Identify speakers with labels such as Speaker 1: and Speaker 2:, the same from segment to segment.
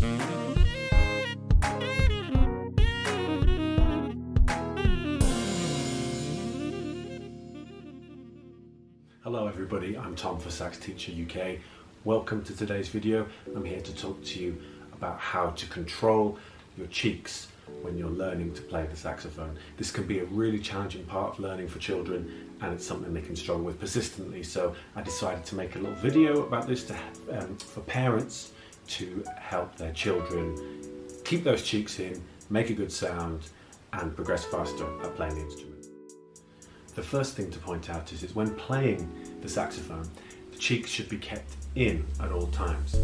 Speaker 1: Hello everybody, I'm Tom for Sax Teacher UK. Welcome to today's video. I'm here to talk to you about how to control your cheeks when you're learning to play the saxophone. This can be a really challenging part of learning for children, and it's something they can struggle with persistently. So I decided to make a little video about this for parents to help their children keep those cheeks in, make a good sound, and progress faster at playing the instrument. The first thing to point out is when playing the saxophone, the cheeks should be kept in at all times.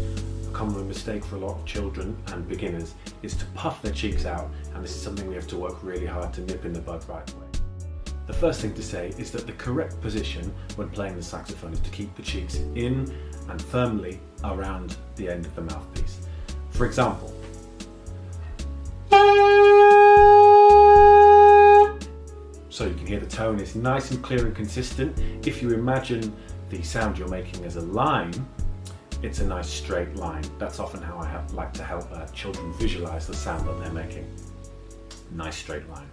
Speaker 1: A common mistake for a lot of children and beginners is to puff their cheeks out, and this is something we have to work really hard to nip in the bud right away. The first thing to say is that the correct position when playing the saxophone is to keep the cheeks in and firmly around the end of the mouthpiece. For example, so you can hear the tone is nice and clear and consistent. If you imagine the sound you're making as a line, it's a nice straight line. That's often how I like to help children visualize the sound that they're making. Nice straight line.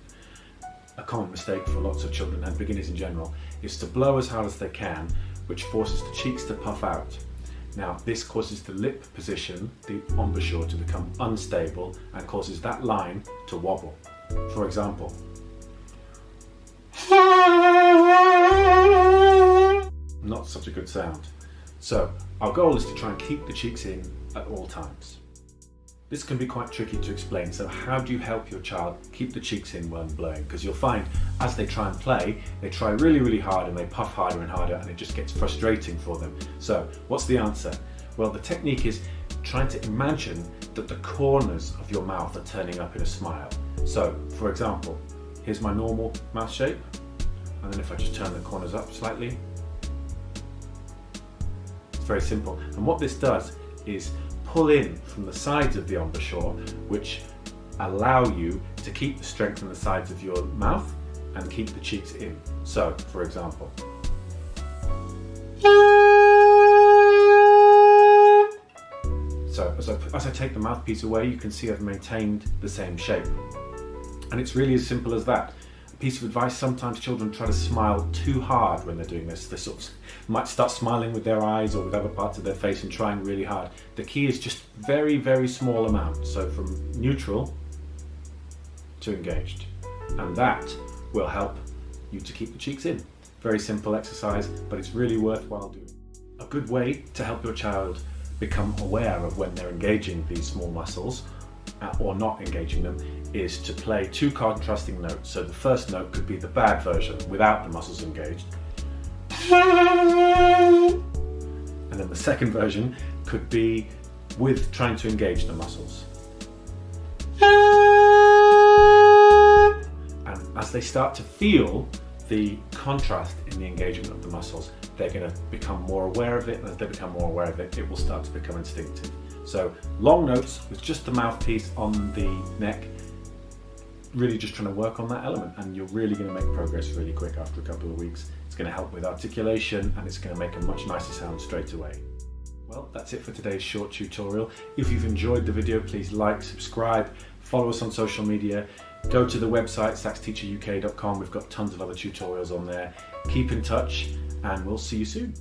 Speaker 1: A common mistake for lots of children and beginners in general is to blow as hard as they can, which forces the cheeks to puff out. Now this causes the lip position, the embouchure, to become unstable and causes that line to wobble. For example, not such a good sound. So our goal is to try and keep the cheeks in at all times. This can be quite tricky to explain, so how do you help your child keep the cheeks in when blowing? Because you'll find as they try and play, they try really, really hard and they puff harder and harder, and it just gets frustrating for them. So what's the answer? Well, the technique is trying to imagine that the corners of your mouth are turning up in a smile. So for example, here's my normal mouth shape, and then if I just turn the corners up slightly, it's very simple. And what this does is pull in from the sides of the embouchure, which allow you to keep the strength in the sides of your mouth and keep the cheeks in. So, for example, so as I take the mouthpiece away, you can see I've maintained the same shape. And it's really as simple as that. A piece of advice: sometimes children try to smile too hard when they're doing this. They sort of might start smiling with their eyes or with other parts of their face and trying really hard. The key is just very, very small amount. So from neutral to engaged. And that will help you to keep the cheeks in. Very simple exercise, but it's really worthwhile doing. A good way to help your child become aware of when they're engaging these small muscles or not engaging them is to play two contrasting notes. So the first note could be the bad version without the muscles engaged, and then the second version could be with trying to engage the muscles. And as they start to feel the contrast in the engagement of the muscles, they're going to become more aware of it, and as they become more aware of it, it will start to become instinctive. So long notes with just the mouthpiece on the neck, really just trying to work on that element, and you're really going to make progress really quick after a couple of weeks. It's going to help with articulation, and it's going to make a much nicer sound straight away. Well, that's it for today's short tutorial. If you've enjoyed the video, please like, subscribe, follow us on social media, go to the website saxteacheruk.com. We've got tons of other tutorials on there. Keep in touch, and we'll see you soon.